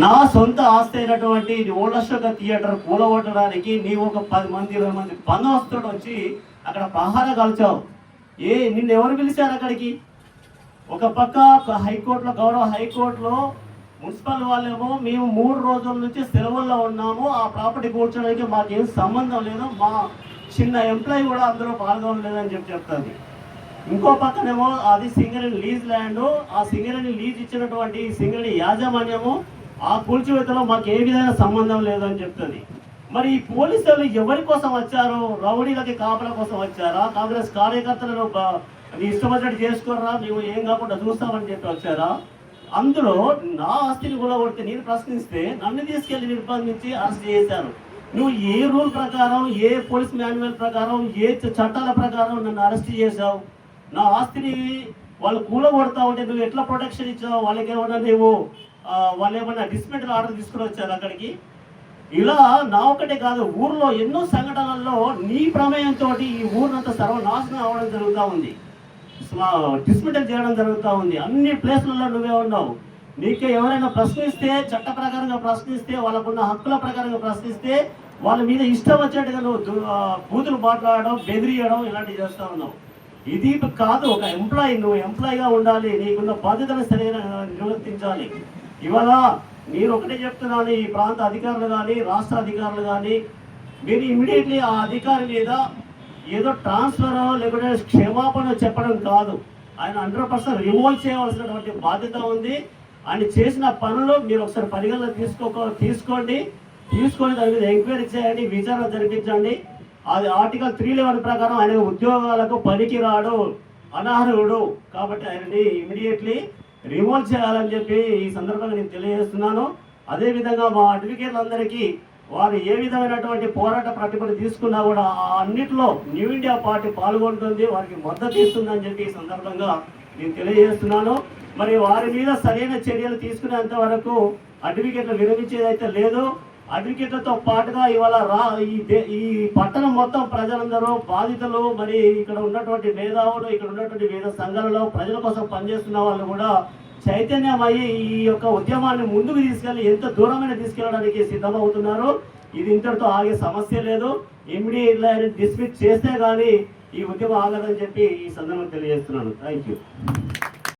నా సొంత ఆస్తి అయినటువంటి ఓలశోక థియేటర్ కూలగొట్టడానికి నీవు ఒక 10 మంది 20 మంది బందోబస్తుతో వచ్చి అక్కడ పహారా కాల్చావు. నిన్ను ఎవరు పిలిచారు అక్కడికి? ఒక పక్క హైకోర్టులో, గౌరవ హైకోర్టులో మున్సిపల్ వాళ్ళేమో మేము 3 రోజుల నుంచి సెలవుల్లో ఉన్నాము, ఆ ప్రాపర్టీ కూర్చోడానికి మాకేం సంబంధం లేదు, మా చిన్న ఎంప్లాయీ కూడా అందులో పాల్గొనలేదని చెప్తుంది. ఇంకో పక్కనేమో అది సింగరేణి లీజ్ ల్యాండ్, ఆ సింగరేణి లీజ్ ఇచ్చినటువంటి సింగరేణి యాజమాన్యము ఆ కూల్చివేతలో మాకు ఏ విధమైన సంబంధం లేదని చెప్తుంది. మరి ఈ పోలీసులు ఎవరి కోసం వచ్చారు? రౌడీలకి కాపల కోసం వచ్చారా? కాంగ్రెస్ కార్యకర్తలను ఇష్టం వచ్చినట్టు చేసుకోరా, మేము ఏం కాకుండా చూస్తామని చెప్పి వచ్చారా? అందులో నా ఆస్తిని కూడా కొడితే నేను ప్రశ్నిస్తే నన్ను తీసుకెళ్లి నిర్బంధించి అరెస్ట్ చేశారు. నువ్వు ఏ రూల్ ప్రకారం, ఏ పోలీస్ మాన్యువల్ ప్రకారం, ఏ చట్టాల ప్రకారం నన్ను అరెస్ట్ చేశావు? నా ఆస్తిని వాళ్ళు కూలగొడతా ఉంటే నువ్వు ఎట్లా ప్రొటెక్షన్ ఇచ్చావు? వాళ్ళకి ఏమన్నా వాళ్ళు ఏమన్నా డిస్మెంటల్ ఆర్డర్ తీసుకుని వచ్చారు అక్కడికి? ఇలా నా ఒకటే కాదు, ఊర్లో ఎన్నో సంఘటనల్లో నీ ప్రమేయంతో ఈ ఊరినంతా సర్వనాశనం అవ్వడం జరుగుతూ ఉంది, డిస్మెంటల్ చేయడం జరుగుతూ ఉంది. అన్ని ప్లేస్లలో నువ్వే ఉన్నావు. నీకే ఎవరైనా ప్రశ్నిస్తే, చట్ట ప్రకారంగా ప్రశ్నిస్తే, వాళ్ళకున్న హక్కుల ప్రకారంగా ప్రశ్నిస్తే వాళ్ళ మీద ఇష్టం వచ్చేట్టుగా నువ్వు బూతులు మాట్లాడడం, బెదిరియడం ఇలాంటివి చేస్తూ ఉన్నావు. ఇది కాదు. ఒక ఎంప్లాయీ, నువ్వు ఎంప్లాయీగా ఉండాలి, నీకున్న బాధ్యతను సరైన నిర్వర్తించాలి. ఇవాళ నేను ఒకటే చెప్తున్నాను, ఈ ప్రాంత అధికారులు కానీ, రాష్ట్ర అధికారులు కానీ, మీరు ఇమీడియట్లీ ఆ అధికారి మీద ఏదో ట్రాన్స్ఫర్ లేకుంటే క్షమాపణ చెప్పడం కాదు, ఆయన 100% రిమూవ్ చేయవలసినటువంటి బాధ్యత ఉంది. ఆయన చేసిన పనులు మీరు ఒకసారి పరిగణలో తీసుకోండి, దాని మీద ఎంక్వైరీ చేయండి, విచారణ జరిపించండి. అది ఆర్టికల్ 311 ప్రకారం ఆయన ఉద్యోగాలకు పనికి రాడు, అనర్హుడు, కాబట్టి ఆయనని ఇమీడియట్లీ రిమూవ్ చేయాలని చెప్పి ఈ సందర్భంగా నేను తెలియజేస్తున్నాను. అదేవిధంగా మా అడ్వకేట్లందరికీ వారు ఏ విధమైనటువంటి పోరాట ప్రతిభను తీసుకున్నా కూడా అన్నిటిలో న్యూ ఇండియా పార్టీ పాల్గొంటుంది, వారికి మద్దతు ఇస్తుందని చెప్పి ఈ సందర్భంగా నేను తెలియజేస్తున్నాను. మరి వారి మీద సరైన చర్యలు తీసుకునేంత వరకు అడ్వకేట్లు విరమించేదైతే లేదు. అడ్వకేట్లతో పాటుగా ఇవాళ ఈ పట్టణం మొత్తం ప్రజలందరూ బాధితులు, మరి ఇక్కడ ఉన్నటువంటి మేధావులు, ఇక్కడ ఉన్నటువంటి వివిధ సంఘాలలో ప్రజల కోసం పనిచేస్తున్న వాళ్ళు కూడా చైతన్యమయ్యి ఈ యొక్క ఉద్యమాన్ని ముందుకు తీసుకెళ్ళి ఎంత దూరమైన తీసుకెళ్ళడానికి సిద్ధమవుతున్నారు. ఇది ఇంతటితో ఆగే సమస్య లేదు. ఇమ్మీడియట్లీ డిస్మిస్ చేస్తే కానీ ఈ ఉద్యమం ఆగదని చెప్పి ఈ సందర్భంగా తెలియజేస్తున్నాను. Thank you.